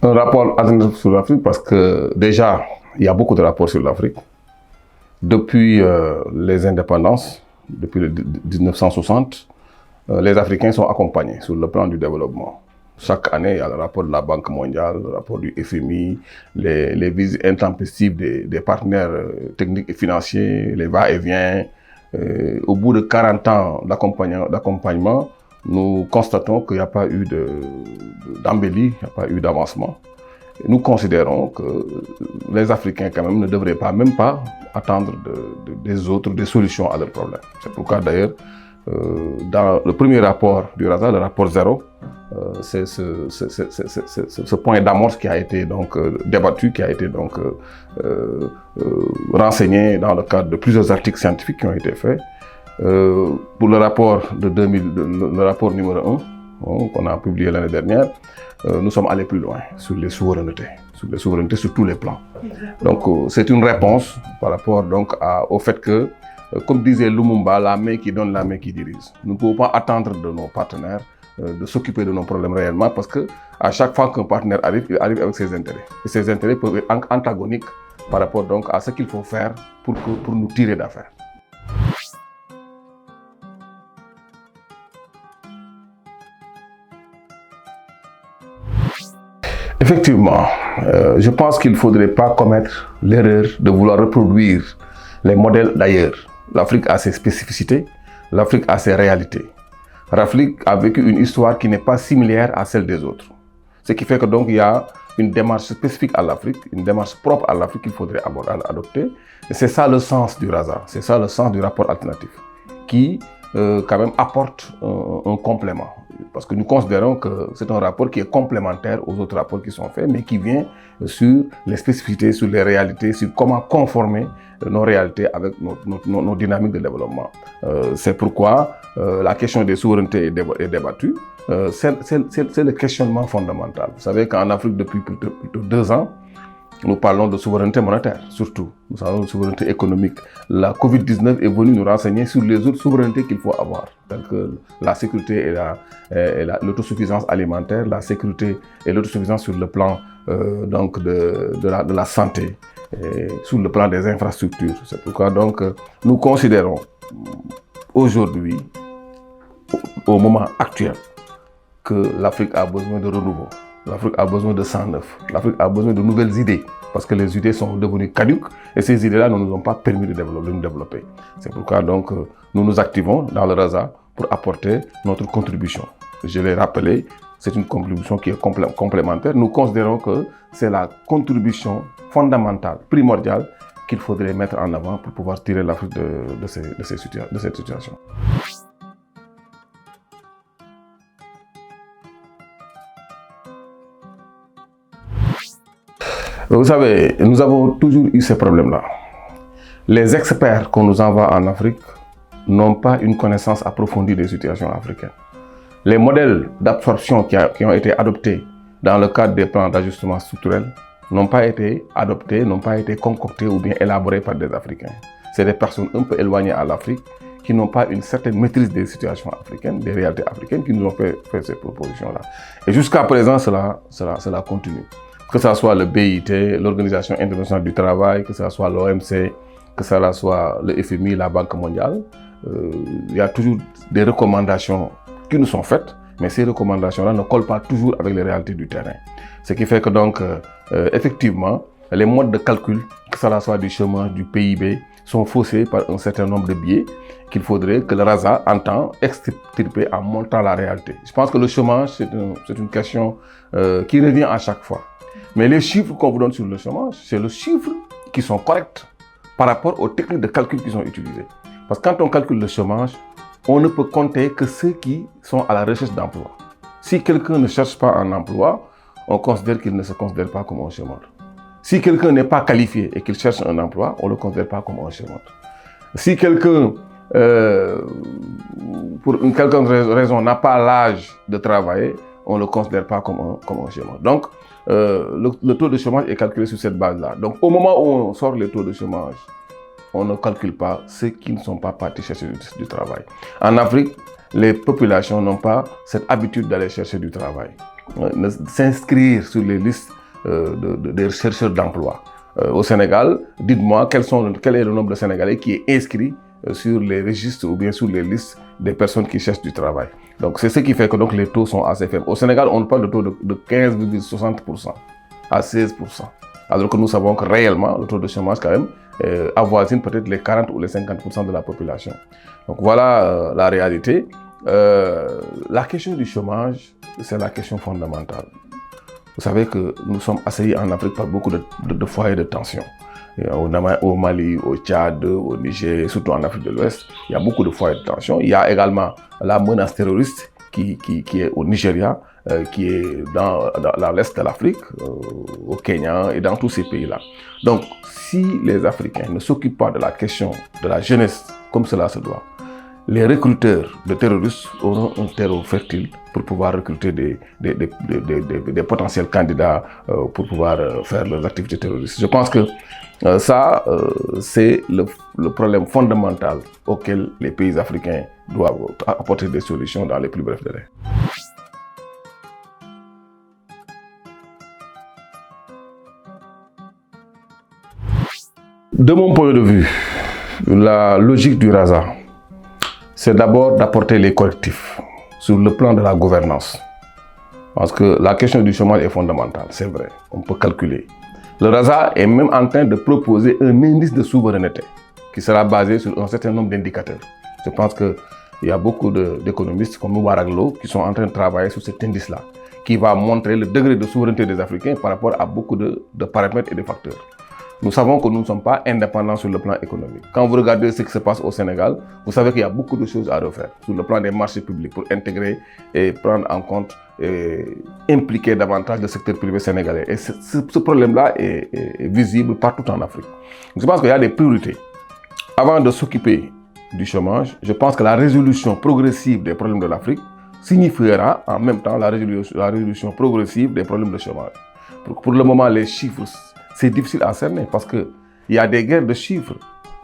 Un rapport alternatif sur l'Afrique parce que déjà, il y a beaucoup de rapports sur l'Afrique. Depuis les indépendances, depuis le 1960, les Africains sont accompagnés sur le plan du développement. Chaque année, il y a le rapport de la Banque mondiale, le rapport du FMI, les visites intempestives des partenaires techniques et financiers, les va-et-vient. Au bout de 40 ans d'accompagnement, nous constatons qu'il n'y a pas eu d'embellie, il n'y a pas eu d'avancement. Nous considérons que les Africains quand même ne devraient même pas attendre des autres des solutions à leurs problèmes. C'est pourquoi d'ailleurs, dans le premier rapport du RASA, le rapport 0, c'est ce point d'amorce qui a été donc débattu, qui a été donc renseigné dans le cadre de plusieurs articles scientifiques qui ont été faits. Pour le rapport de 2000, le rapport numéro 1, qu'on a publié l'année dernière, nous sommes allés plus loin sur les souverainetés sur tous les plans. Donc c'est une réponse par rapport donc au fait que, comme disait Lumumba, la main qui donne, la main qui dirige. Nous ne pouvons pas attendre de nos partenaires de s'occuper de nos problèmes réellement parce que à chaque fois qu'un partenaire arrive, il arrive avec ses intérêts. Et ces intérêts peuvent être antagoniques par rapport donc à ce qu'il faut faire pour nous tirer d'affaire. Effectivement, je pense qu'il ne faudrait pas commettre l'erreur de vouloir reproduire les modèles d'ailleurs. L'Afrique a ses spécificités, l'Afrique a ses réalités. L'Afrique a vécu une histoire qui n'est pas similaire à celle des autres. Ce qui fait que donc il y a une démarche spécifique à l'Afrique, une démarche propre à l'Afrique qu'il faudrait adopter. Et c'est ça le sens du RASA, c'est ça le sens du rapport alternatif, qui quand même apporte un complément. Parce que nous considérons que c'est un rapport qui est complémentaire aux autres rapports qui sont faits, mais qui vient sur les spécificités, sur les réalités, sur comment conformer nos réalités avec nos dynamiques de développement. C'est pourquoi la question des souverainetés est débattue. C'est le questionnement fondamental. Vous savez qu'en Afrique, depuis plutôt 2 ans, nous parlons de souveraineté monétaire, surtout. Nous parlons de souveraineté économique. La Covid-19 est venue nous renseigner sur les autres souverainetés qu'il faut avoir, telles que la sécurité et l'autosuffisance alimentaire, la sécurité et l'autosuffisance sur le plan donc de la santé, et sur le plan des infrastructures. C'est pourquoi donc nous considérons aujourd'hui, au moment actuel, que l'Afrique a besoin de renouveau. L'Afrique a besoin de sang neuf. L'Afrique a besoin de nouvelles idées. Parce que les idées sont devenues caduques et ces idées-là ne nous ont pas permis de nous développer. C'est pourquoi donc nous nous activons dans le RASA pour apporter notre contribution. Je l'ai rappelé, c'est une contribution qui est complémentaire. Nous considérons que c'est la contribution fondamentale, primordiale, qu'il faudrait mettre en avant pour pouvoir tirer l'Afrique de cette situation. Vous savez, nous avons toujours eu ces problèmes-là. Les experts qu'on nous envoie en Afrique n'ont pas une connaissance approfondie des situations africaines. Les modèles d'absorption qui ont été adoptés dans le cadre des plans d'ajustement structurel n'ont pas été adoptés, n'ont pas été concoctés ou bien élaborés par des Africains. C'est des personnes un peu éloignées à l'Afrique qui n'ont pas une certaine maîtrise des situations africaines, des réalités africaines, qui nous ont fait ces propositions-là. Et jusqu'à présent, cela continue. Que ce soit le BIT, l'Organisation internationale du travail, que ce soit l'OMC, que ce soit le FMI, la Banque mondiale, il y a toujours des recommandations qui nous sont faites, mais ces recommandations-là ne collent pas toujours avec les réalités du terrain. Ce qui fait que donc, effectivement, les modes de calcul, que ce soit du chômage, du PIB, sont faussés par un certain nombre de biais qu'il faudrait que le RASA entend extirper en montrant la réalité. Je pense que le chômage, c'est une question qui revient à chaque fois. Mais les chiffres qu'on vous donne sur le chômage, c'est les chiffres qui sont corrects par rapport aux techniques de calcul qui sont utilisées. Parce que quand on calcule le chômage, on ne peut compter que ceux qui sont à la recherche d'emploi. Si quelqu'un ne cherche pas un emploi, on considère qu'il ne se considère pas comme un chômeur. Si quelqu'un n'est pas qualifié et qu'il cherche un emploi, on ne le considère pas comme un chômeur. Si quelqu'un, pour une quelconque raison, n'a pas l'âge de travailler, on ne le considère pas comme un chômeur. Donc, le taux de chômage est calculé sur cette base-là. Donc, au moment où on sort les taux de chômage, on ne calcule pas ceux qui ne sont pas partis chercher du travail. En Afrique, les populations n'ont pas cette habitude d'aller chercher du travail. s'inscrire sur les listes des chercheurs d'emploi. Au Sénégal, dites-moi quel est le nombre de Sénégalais qui est inscrit sur les registres ou bien sur les listes des personnes qui cherchent du travail. Donc c'est ce qui fait que donc, les taux sont assez faibles. Au Sénégal, on parle de taux de 15,60% à 16%. Alors que nous savons que réellement, le taux de chômage quand même avoisine peut-être les 40 ou les 50% de la population. Donc voilà la réalité. La question du chômage, c'est la question fondamentale. Vous savez que nous sommes assaillis en Afrique par beaucoup de foyers de tension. Au Mali, au Tchad, au Niger, surtout en Afrique de l'Ouest, il y a beaucoup de foyers de tension. Il y a également la menace terroriste qui est au Nigeria, qui est dans l'Est de l'Afrique, au Kenya et dans tous ces pays-là. Donc, si les Africains ne s'occupent pas de la question de la jeunesse comme cela se doit, les recruteurs de terroristes auront un terreau fertile pour pouvoir recruter des potentiels candidats pour pouvoir faire leurs activités terroristes. Je pense que c'est le problème fondamental auquel les pays africains doivent apporter des solutions dans les plus brefs délais. De mon point de vue, la logique du RASA, c'est d'abord d'apporter les correctifs sur le plan de la gouvernance. Parce que la question du chômage est fondamentale, c'est vrai, on peut calculer. Le RASA est même en train de proposer un indice de souveraineté qui sera basé sur un certain nombre d'indicateurs. Je pense qu'il y a beaucoup d'économistes comme Moubarak Lo qui sont en train de travailler sur cet indice-là, qui va montrer le degré de souveraineté des Africains par rapport à beaucoup de paramètres et de facteurs. Nous savons que nous ne sommes pas indépendants sur le plan économique. Quand vous regardez ce qui se passe au Sénégal, vous savez qu'il y a beaucoup de choses à refaire sur le plan des marchés publics pour intégrer et prendre en compte et impliquer davantage le secteur privé sénégalais. Et ce problème-là est visible partout en Afrique. Je pense qu'il y a des priorités. Avant de s'occuper du chômage, je pense que la résolution progressive des problèmes de l'Afrique signifiera en même temps la résolution progressive des problèmes de chômage. Pour le moment, les chiffres, c'est difficile à cerner parce qu'il y a des guerres de chiffres.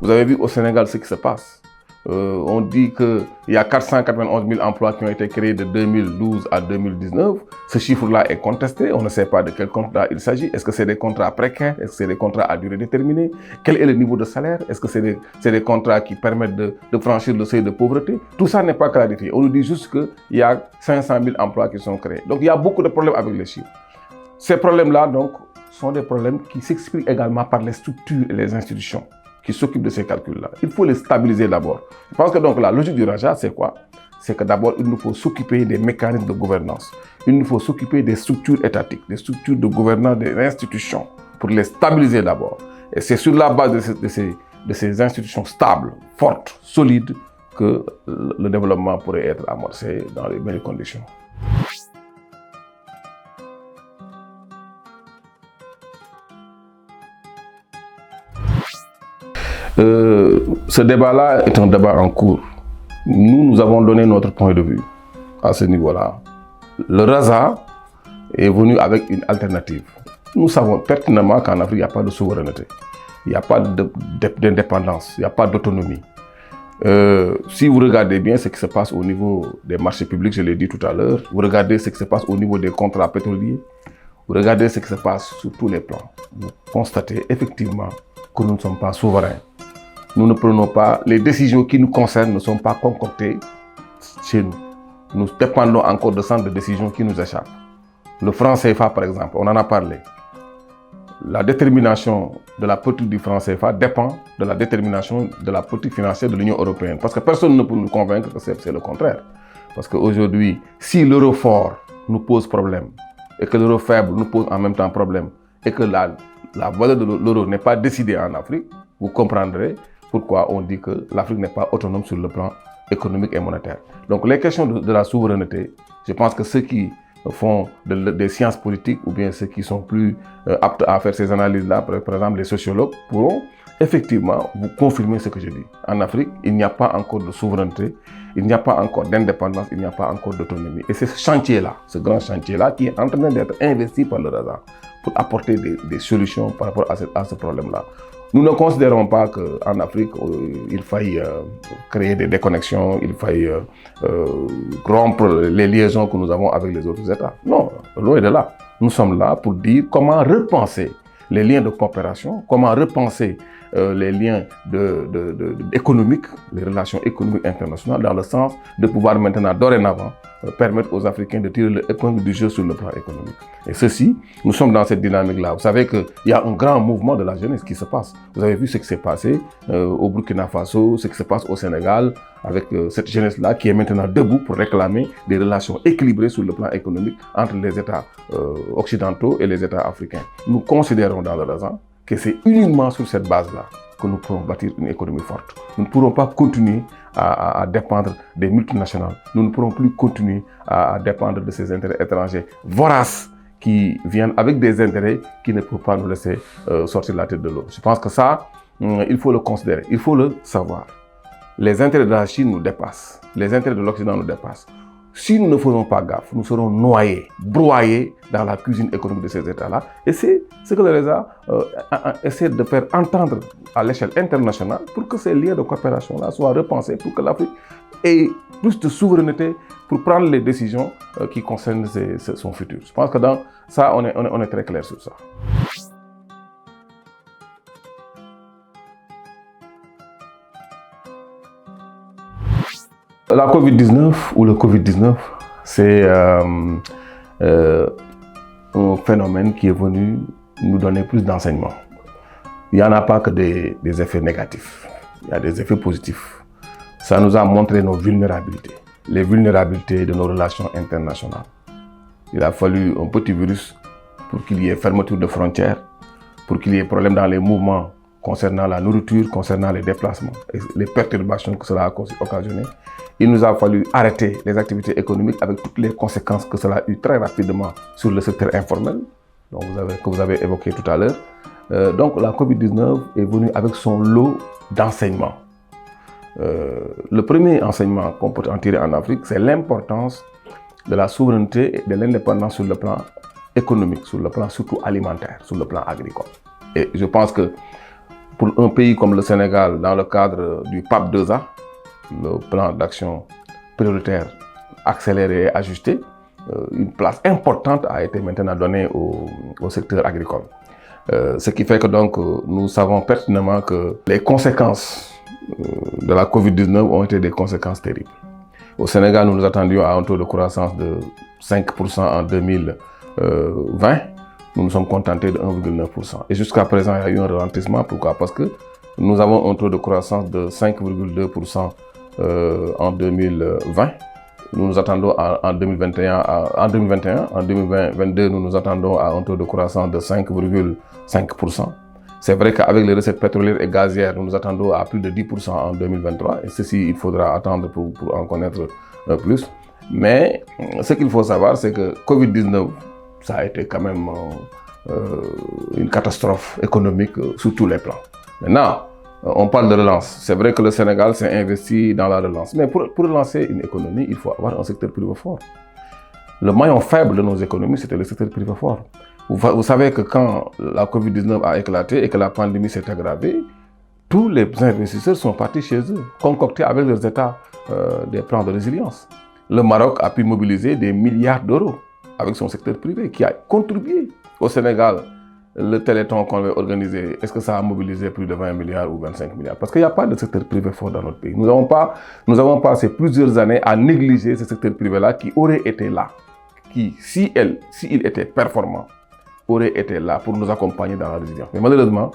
Vous avez vu au Sénégal ce qui se passe. On dit qu'il y a 491 000 emplois qui ont été créés de 2012 à 2019. Ce chiffre-là est contesté. On ne sait pas de quel contrat il s'agit. Est-ce que c'est des contrats précaires? Est-ce que c'est des contrats à durée déterminée? Quel est le niveau de salaire? Est-ce que c'est des contrats qui permettent de franchir le seuil de pauvreté? Tout ça n'est pas clarifié. On nous dit juste qu'il y a 500 000 emplois qui sont créés. Donc il y a beaucoup de problèmes avec les chiffres. Ces problèmes-là, donc, sont des problèmes qui s'expliquent également par les structures et les institutions qui s'occupent de ces calculs-là. Il faut les stabiliser d'abord. Je pense que donc la logique du RASA, c'est quoi? C'est que d'abord, il nous faut s'occuper des mécanismes de gouvernance. Il nous faut s'occuper des structures étatiques, des structures de gouvernance des institutions pour les stabiliser d'abord. Et c'est sur la base de ces institutions stables, fortes, solides, que le développement pourrait être amorcé dans les meilleures conditions. Ce débat-là est un débat en cours. Nous avons donné notre point de vue à ce niveau-là. Le RASA est venu avec une alternative. Nous savons pertinemment qu'en Afrique, il n'y a pas de souveraineté. Il n'y a pas d'indépendance, il n'y a pas d'autonomie. Si vous regardez bien ce qui se passe au niveau des marchés publics, je l'ai dit tout à l'heure, vous regardez ce qui se passe au niveau des contrats pétroliers, vous regardez ce qui se passe sur tous les plans, vous constatez effectivement que nous ne sommes pas souverains. Nous ne prenons pas, les décisions qui nous concernent ne sont pas concoctées chez nous. Nous dépendons encore de centres de décision qui nous échappent. Le franc CFA, par exemple, on en a parlé. La détermination de la politique du franc CFA dépend de la détermination de la politique financière de l'Union européenne. Parce que personne ne peut nous convaincre que c'est le contraire. Parce qu'aujourd'hui, si l'euro fort nous pose problème, et que l'euro faible nous pose en même temps problème, et que la valeur de l'euro n'est pas décidée en Afrique, vous comprendrez pourquoi on dit que l'Afrique n'est pas autonome sur le plan économique et monétaire. Donc les questions de la souveraineté, je pense que ceux qui font des sciences politiques ou bien ceux qui sont plus aptes à faire ces analyses-là, par exemple les sociologues, pourront effectivement vous confirmer ce que je dis. En Afrique, il n'y a pas encore de souveraineté, il n'y a pas encore d'indépendance, il n'y a pas encore d'autonomie. Et c'est ce chantier-là, ce grand chantier-là qui est en train d'être investi par le RASA pour apporter des solutions par rapport à ce problème-là. Nous ne considérons pas qu'en Afrique, il faille créer des déconnexions, il faille rompre les liaisons que nous avons avec les autres États. Non, loin de là. Nous sommes là pour dire comment repenser les liens de coopération, comment repenser les liens économiques, les relations économiques internationales, dans le sens de pouvoir maintenant, dorénavant, permettre aux Africains de tirer le épingle du jeu sur le plan économique. Et ceci, nous sommes dans cette dynamique-là. Vous savez qu'il y a un grand mouvement de la jeunesse qui se passe. Vous avez vu ce qui s'est passé au Burkina Faso, ce qui se passe au Sénégal, avec cette jeunesse-là qui est maintenant debout pour réclamer des relations équilibrées sur le plan économique entre les États occidentaux et les États africains. Nous considérons dans le raison que c'est uniquement sur cette base-là que nous pourrons bâtir une économie forte. Nous ne pourrons pas continuer à dépendre des multinationales. Nous ne pourrons plus continuer à dépendre de ces intérêts étrangers voraces qui viennent avec des intérêts qui ne peuvent pas nous laisser sortir la tête de l'eau. Je pense que ça, il faut le considérer, il faut le savoir. Les intérêts de la Chine nous dépassent, les intérêts de l'Occident nous dépassent. Si nous ne faisons pas gaffe, nous serons noyés, broyés dans la cuisine économique de ces États-là. Et c'est ce que les États essaient de faire entendre à l'échelle internationale pour que ces liens de coopération-là soient repensés, pour que l'Afrique ait plus de souveraineté pour prendre les décisions qui concernent son futur. Je pense que dans ça, on est très clair sur ça. La Covid-19 ou le Covid-19, c'est un phénomène qui est venu nous donner plus d'enseignements. Il n'y en a pas que des effets négatifs, il y a des effets positifs. Ça nous a montré nos vulnérabilités, les vulnérabilités de nos relations internationales. Il a fallu un petit virus pour qu'il y ait fermeture de frontières, pour qu'il y ait problème dans les mouvements concernant la nourriture, concernant les déplacements et les perturbations que cela a occasionné. Il nous a fallu arrêter les activités économiques avec toutes les conséquences que cela a eu très rapidement sur le secteur informel, que vous avez évoqué tout à l'heure. Donc la Covid-19 est venue avec son lot d'enseignements. Le premier enseignement qu'on peut en tirer en Afrique, c'est l'importance de la souveraineté et de l'indépendance sur le plan économique, sur le plan surtout alimentaire, sur le plan agricole. Et je pense que pour un pays comme le Sénégal, dans le cadre du PAP 2A, le plan d'action prioritaire accéléré et ajusté, une place importante a été maintenant donnée au secteur agricole. Ce qui fait que donc nous savons pertinemment que les conséquences de la Covid-19 ont été des conséquences terribles. Au Sénégal, nous nous attendions à un taux de croissance de 5% en 2020. Nous nous sommes contentés de 1,9%. Et jusqu'à présent, il y a eu un ralentissement. Pourquoi? Parce que nous avons un taux de croissance de 5,2% en 2020. Nous nous attendons en 2021, en 2022, nous nous attendons à un taux de croissance de 5,5%. C'est vrai qu'avec les recettes pétrolières et gazières, nous nous attendons à plus de 10% en 2023. Et ceci, il faudra attendre pour en connaître plus. Mais ce qu'il faut savoir, c'est que Covid-19, ça a été quand même une catastrophe économique sur tous les plans. Maintenant, on parle de relance. C'est vrai que le Sénégal s'est investi dans la relance. Mais pour relancer une économie, il faut avoir un secteur privé fort. Le maillon faible de nos économies, c'était le secteur privé fort. Vous savez que quand la Covid-19 a éclaté et que la pandémie s'est aggravée, tous les investisseurs sont partis chez eux, concoctés avec leurs États des plans de résilience. Le Maroc a pu mobiliser des milliards d'euros avec son secteur privé qui a contribué au Sénégal. Le Téléthon qu'on avait organisé, est-ce que ça a mobilisé plus de 20 milliards ou 25 milliards? Parce qu'il n'y a pas de secteur privé fort dans notre pays. Nous avons passé plusieurs années à négliger ce secteur privé-là qui aurait été là, qui, s'il était performant, aurait été là pour nous accompagner dans la résilience. Mais malheureusement,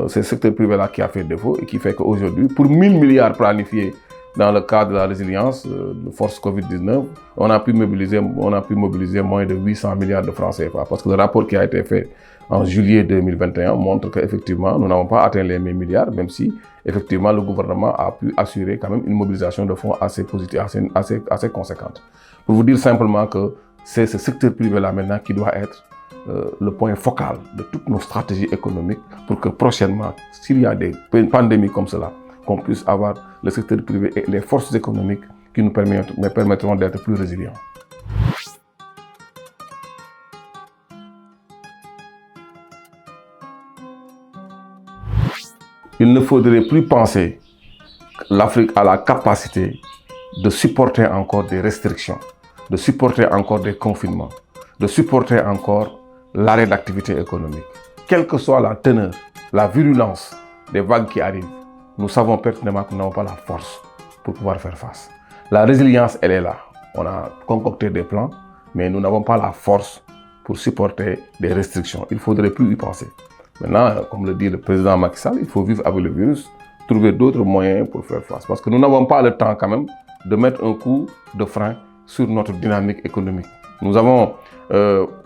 c'est ce secteur privé-là qui a fait défaut et qui fait qu'aujourd'hui, pour 1000 milliards planifiés dans le cadre de la résilience de force Covid-19, on a pu mobiliser moins de 800 milliards de francs CFA. Parce que le rapport qui a été fait en juillet 2021 montre qu'effectivement, nous n'avons pas atteint les 1000 milliards, même si, effectivement, le gouvernement a pu assurer quand même une mobilisation de fonds assez positive, assez conséquente. Pour vous dire simplement que c'est ce secteur privé-là maintenant qui doit être le point focal de toutes nos stratégies économiques pour que prochainement, s'il y a des pandémies comme cela, qu'on puisse avoir le secteur privé et les forces économiques qui nous permettront d'être plus résilients. il ne faudrait plus penser que l'Afrique a la capacité de supporter encore des restrictions, de supporter encore des confinements, de supporter encore l'arrêt d'activité économique. Quelle que soit la teneur, la virulence des vagues qui arrivent, nous savons pertinemment que nous n'avons pas la force pour pouvoir faire face. La résilience, elle est là. On a concocté des plans, mais nous n'avons pas la force pour supporter des restrictions. Il ne faudrait plus y penser. Maintenant, comme le dit le président Macky Sall, il faut vivre avec le virus, trouver d'autres moyens pour faire face. Parce que nous n'avons pas le temps quand même de mettre un coup de frein sur notre dynamique économique. Nous avons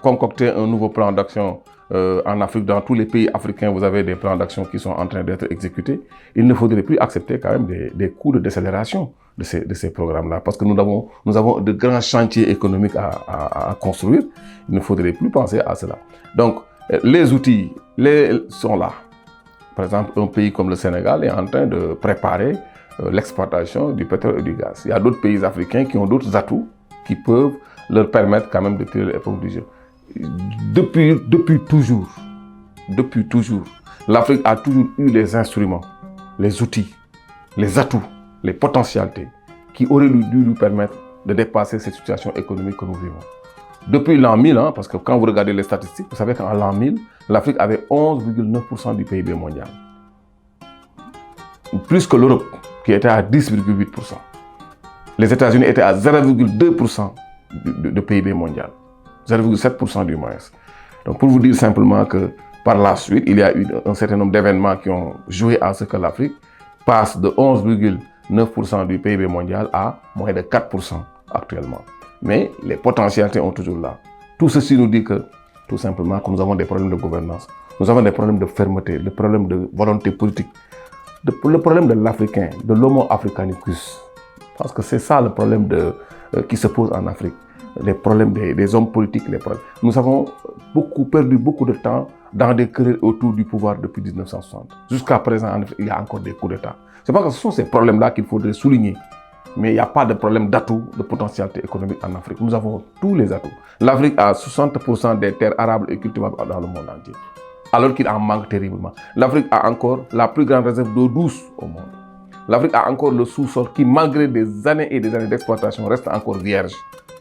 concocté un nouveau plan d'action en Afrique. Dans tous les pays africains, vous avez des plans d'action qui sont en train d'être exécutés. Il ne faudrait plus accepter quand même des coups de décélération de ces programmes-là. Parce que nous avons de grands chantiers économiques à construire. Il ne faudrait plus penser à cela. Donc, les outils sont là. Par exemple, un pays comme le Sénégal est en train de préparer l'exploitation du pétrole et du gaz. Il y a d'autres pays africains qui ont d'autres atouts qui peuvent leur permettre quand même de tirer l'épingle du jeu. Depuis toujours, l'Afrique a toujours eu les instruments, les outils, les atouts, les potentialités qui auraient dû lui permettre de dépasser cette situation économique que nous vivons. Depuis l'an 1000, parce que quand vous regardez les statistiques, vous savez qu'en l'an 1000, l'Afrique avait 11,9% du PIB mondial. Plus que l'Europe, qui était à 10,8%. Les États-Unis étaient à 0,2% de PIB mondial. 0,7% du moins. Donc pour vous dire simplement que par la suite, il y a eu un certain nombre d'événements qui ont joué à ce que l'Afrique passe de 11,9% du PIB mondial à moins de 4% actuellement. Mais les potentialités sont toujours là. Tout ceci nous dit que, tout simplement, que nous avons des problèmes de gouvernance, nous avons des problèmes de fermeté, des problèmes de volonté politique, le problème de l'Africain, de l'Homo africanicus. Parce que c'est ça le problème qui se pose en Afrique. Les problèmes des hommes politiques, les problèmes. Nous avons perdu beaucoup de temps dans des querelles autour du pouvoir depuis 1960. Jusqu'à présent, il y a encore des coups d'État. C'est parce que ce sont ces problèmes-là qu'il faudrait souligner. Mais il n'y a pas de problème d'atout, de potentialité économique en Afrique. Nous avons tous les atouts. L'Afrique a 60% des terres arables et cultivables dans le monde entier. Alors qu'il en manque terriblement. L'Afrique a encore la plus grande réserve d'eau douce au monde. L'Afrique a encore le sous-sol qui, malgré des années et des années d'exploitation, reste encore vierge.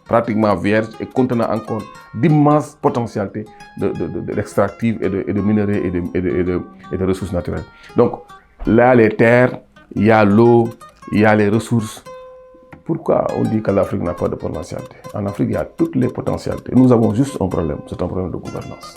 Pratiquement vierge et contenant encore d'immenses potentialités d'extractives et de minerais et de ressources naturelles. Donc, là, les terres, il y a l'eau, il y a les ressources. Pourquoi on dit que l'Afrique n'a pas de potentialité? En Afrique, il y a toutes les potentialités. Nous avons juste un problème, c'est un problème de gouvernance.